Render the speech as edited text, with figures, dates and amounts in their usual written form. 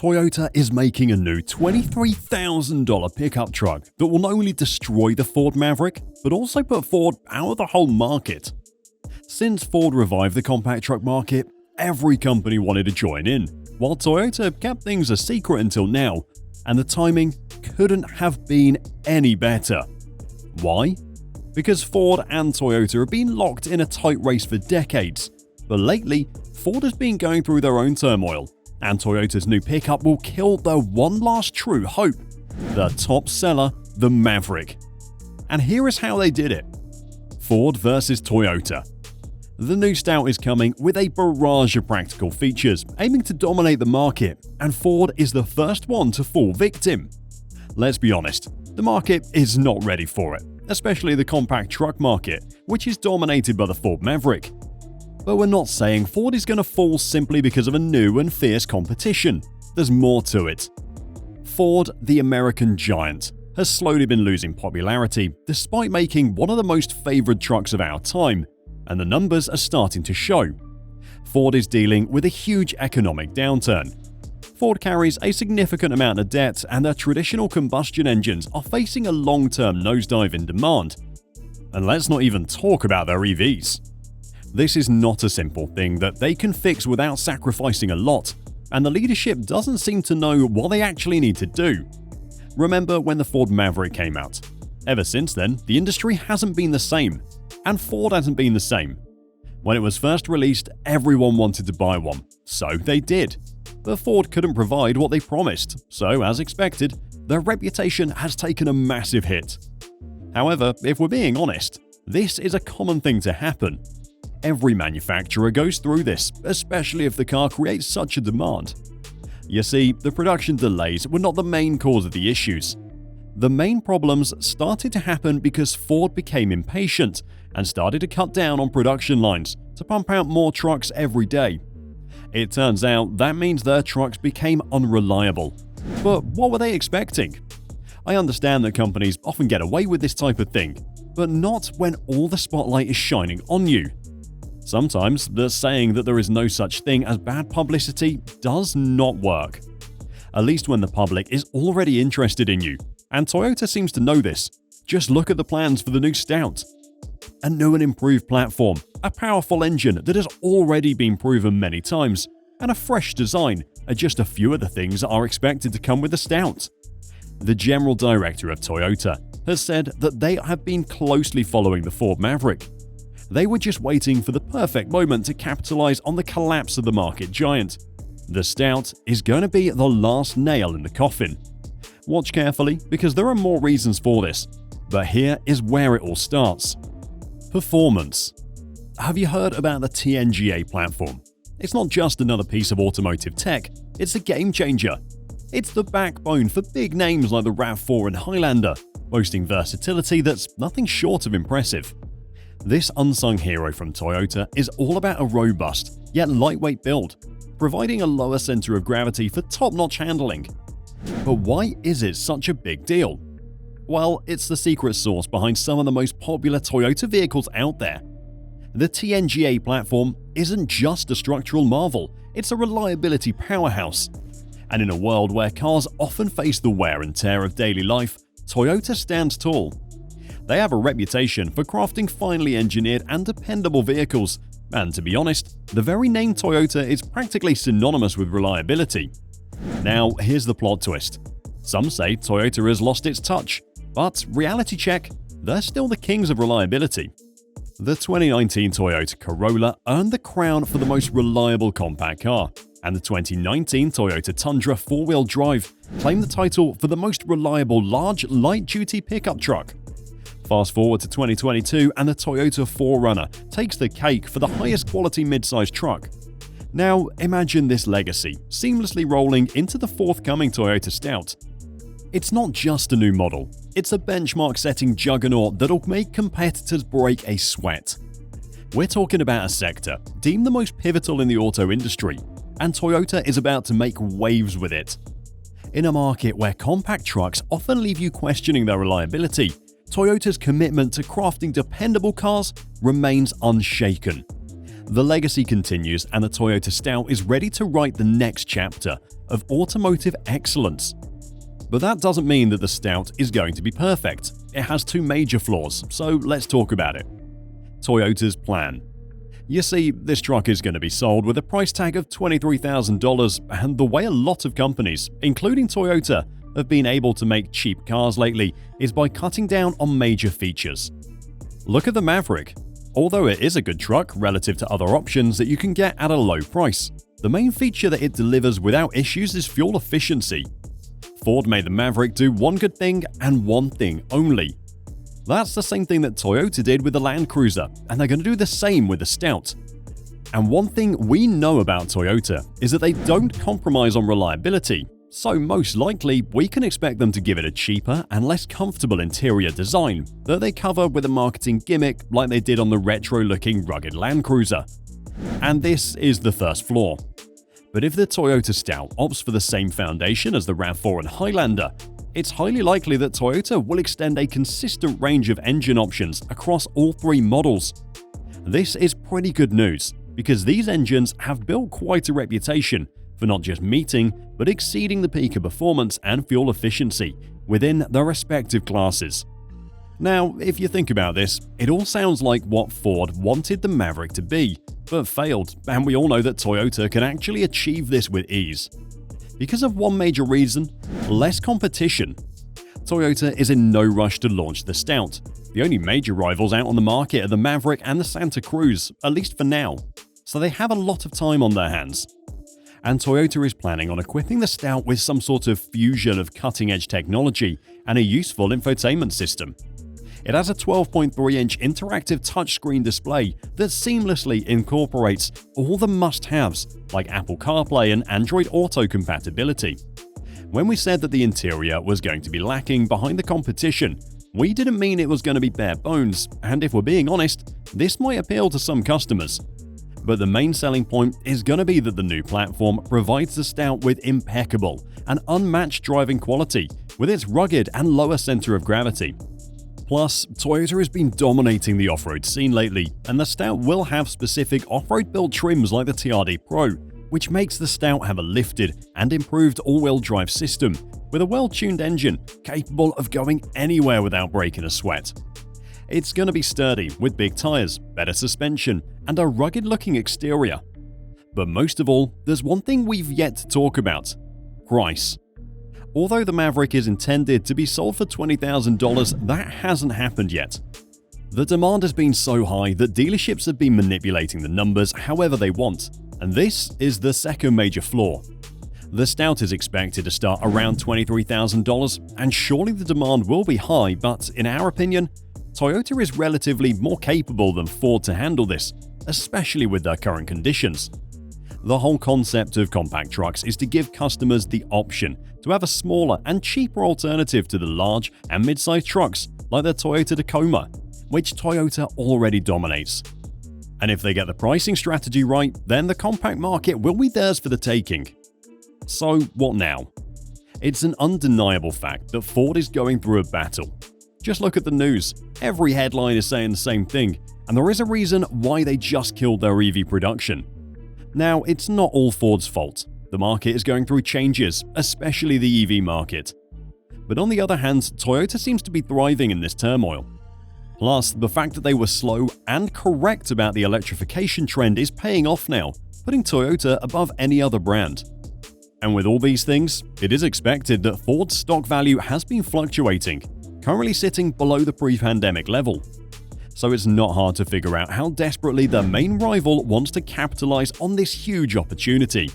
Toyota is making a new $23,000 pickup truck that will not only destroy the Ford Maverick, but also put Ford out of the whole market. Since Ford revived the compact truck market, every company wanted to join in, while Toyota kept things a secret until now, and the timing couldn't have been any better. Why? Because Ford and Toyota have been locked in a tight race for decades, but lately, Ford has been going through their own turmoil, and Toyota's new pickup will kill their one last true hope, the top seller, the Maverick. And here is how they did it. Ford versus Toyota. The new Stout is coming with a barrage of practical features, aiming to dominate the market, and Ford is the first one to fall victim. Let's be honest, the market is not ready for it, especially the compact truck market, which is dominated by the Ford Maverick. But we're not saying Ford is going to fall simply because of a new and fierce competition. There's more to it. Ford, the American giant, has slowly been losing popularity despite making one of the most favored trucks of our time, and the numbers are starting to show. Ford is dealing with a huge economic downturn. Ford carries a significant amount of debt, and their traditional combustion engines are facing a long-term nosedive in demand. And let's not even talk about their EVs. This is not a simple thing that they can fix without sacrificing a lot, and the leadership doesn't seem to know what they actually need to do. Remember when the Ford Maverick came out? Ever since then, the industry hasn't been the same, and Ford hasn't been the same. When it was first released, everyone wanted to buy one, so they did. But Ford couldn't provide what they promised, so as expected, their reputation has taken a massive hit. However, if we're being honest, this is a common thing to happen. Every manufacturer goes through this, especially if the car creates such a demand. You see, the production delays were not the main cause of the issues. The main problems started to happen because Ford became impatient and started to cut down on production lines to pump out more trucks every day. It turns out that means their trucks became unreliable. But what were they expecting? I understand that companies often get away with this type of thing, but not when all the spotlight is shining on you. Sometimes the saying that there is no such thing as bad publicity does not work. At least when the public is already interested in you, and Toyota seems to know this. Just look at the plans for the new Stout. A new and improved platform, a powerful engine that has already been proven many times, and a fresh design are just a few of the things that are expected to come with the Stout. The general director of Toyota has said that they have been closely following the Ford Maverick. They were just waiting for the perfect moment to capitalize on the collapse of the market giant. The Stout is going to be the last nail in the coffin. Watch carefully because there are more reasons for this, but here is where it all starts. Performance. Have you heard about the TNGA platform? It's not just another piece of automotive tech, it's a game changer. It's the backbone for big names like the RAV4 and Highlander, boasting versatility that's nothing short of impressive. This unsung hero from Toyota is all about a robust, yet lightweight build, providing a lower center of gravity for top-notch handling. But why is it such a big deal? Well, it's the secret sauce behind some of the most popular Toyota vehicles out there. The TNGA platform isn't just a structural marvel, it's a reliability powerhouse. And in a world where cars often face the wear and tear of daily life, Toyota stands tall. They have a reputation for crafting finely engineered and dependable vehicles, and to be honest, the very name Toyota is practically synonymous with reliability. Now, here's the plot twist. Some say Toyota has lost its touch, but reality check, they're still the kings of reliability. The 2019 Toyota Corolla earned the crown for the most reliable compact car, and the 2019 Toyota Tundra 4-wheel drive claimed the title for the most reliable large light-duty pickup truck. Fast forward to 2022 and the Toyota 4Runner takes the cake for the highest quality mid-sized truck. Now imagine this legacy seamlessly rolling into the forthcoming Toyota Stout. It's not just a new model, it's a benchmark-setting juggernaut that'll make competitors break a sweat. We're talking about a sector deemed the most pivotal in the auto industry, and Toyota is about to make waves with it. In a market where compact trucks often leave you questioning their reliability, Toyota's commitment to crafting dependable cars remains unshaken. The legacy continues, and the Toyota Stout is ready to write the next chapter, of automotive excellence. But that doesn't mean that the Stout is going to be perfect. It has two major flaws, so let's talk about it. Toyota's plan. You see, this truck is going to be sold with a price tag of $23,000, and the way a lot of companies, including Toyota, have been able to make cheap cars lately is by cutting down on major features. Look at the Maverick. Although it is a good truck relative to other options that you can get at a low price, the main feature that it delivers without issues is fuel efficiency. Ford made the Maverick do one good thing and one thing only. That's the same thing that Toyota did with the Land Cruiser, and they're going to do the same with the Stout. And one thing we know about Toyota is that they don't compromise on reliability, so most likely we can expect them to give it a cheaper and less comfortable interior design that they cover with a marketing gimmick like they did on the retro-looking rugged Land Cruiser. And this is the first flaw. But if the Toyota Stout opts for the same foundation as the RAV4 and Highlander, it's highly likely that Toyota will extend a consistent range of engine options across all three models. This is pretty good news, because these engines have built quite a reputation for not just meeting, but exceeding the peak of performance and fuel efficiency within their respective classes. Now, if you think about this, it all sounds like what Ford wanted the Maverick to be, but failed, and we all know that Toyota can actually achieve this with ease. Because of one major reason: less competition. Toyota is in no rush to launch the Stout. The only major rivals out on the market are the Maverick and the Santa Cruz, at least for now, so they have a lot of time on their hands. And Toyota is planning on equipping the Stout with some sort of fusion of cutting-edge technology and a useful infotainment system. It has a 12.3-inch interactive touchscreen display that seamlessly incorporates all the must-haves like Apple CarPlay and Android Auto compatibility. When we said that the interior was going to be lacking behind the competition, we didn't mean it was going to be bare bones, and if we're being honest, this might appeal to some customers. But the main selling point is going to be that the new platform provides the Stout with impeccable and unmatched driving quality with its rugged and lower center of gravity. Plus, Toyota has been dominating the off-road scene lately, and the Stout will have specific off-road built trims like the TRD Pro, which makes the Stout have a lifted and improved all-wheel drive system with a well-tuned engine capable of going anywhere without breaking a sweat. It's going to be sturdy with big tires, better suspension, and a rugged-looking exterior. But most of all, there's one thing we've yet to talk about: price. Although the Maverick is intended to be sold for $20,000, that hasn't happened yet. The demand has been so high that dealerships have been manipulating the numbers however they want, and this is the second major flaw. The Stout is expected to start around $23,000, and surely the demand will be high, but in our opinion, Toyota is relatively more capable than Ford to handle this, especially with their current conditions. The whole concept of compact trucks is to give customers the option to have a smaller and cheaper alternative to the large and mid-sized trucks like the Toyota Tacoma, which Toyota already dominates. And if they get the pricing strategy right, then the compact market will be theirs for the taking. So what now? It's an undeniable fact that Ford is going through a battle. Just look at the news. Every headline is saying the same thing, and there is a reason why they just killed their EV production. Now, it's not all Ford's fault. The market is going through changes, especially the EV market. But on the other hand, Toyota seems to be thriving in this turmoil. Plus, the fact that they were slow and correct about the electrification trend is paying off now, putting Toyota above any other brand. And with all these things, it is expected that Ford's stock value has been fluctuating, currently sitting below the pre-pandemic level. So it's not hard to figure out how desperately their main rival wants to capitalize on this huge opportunity.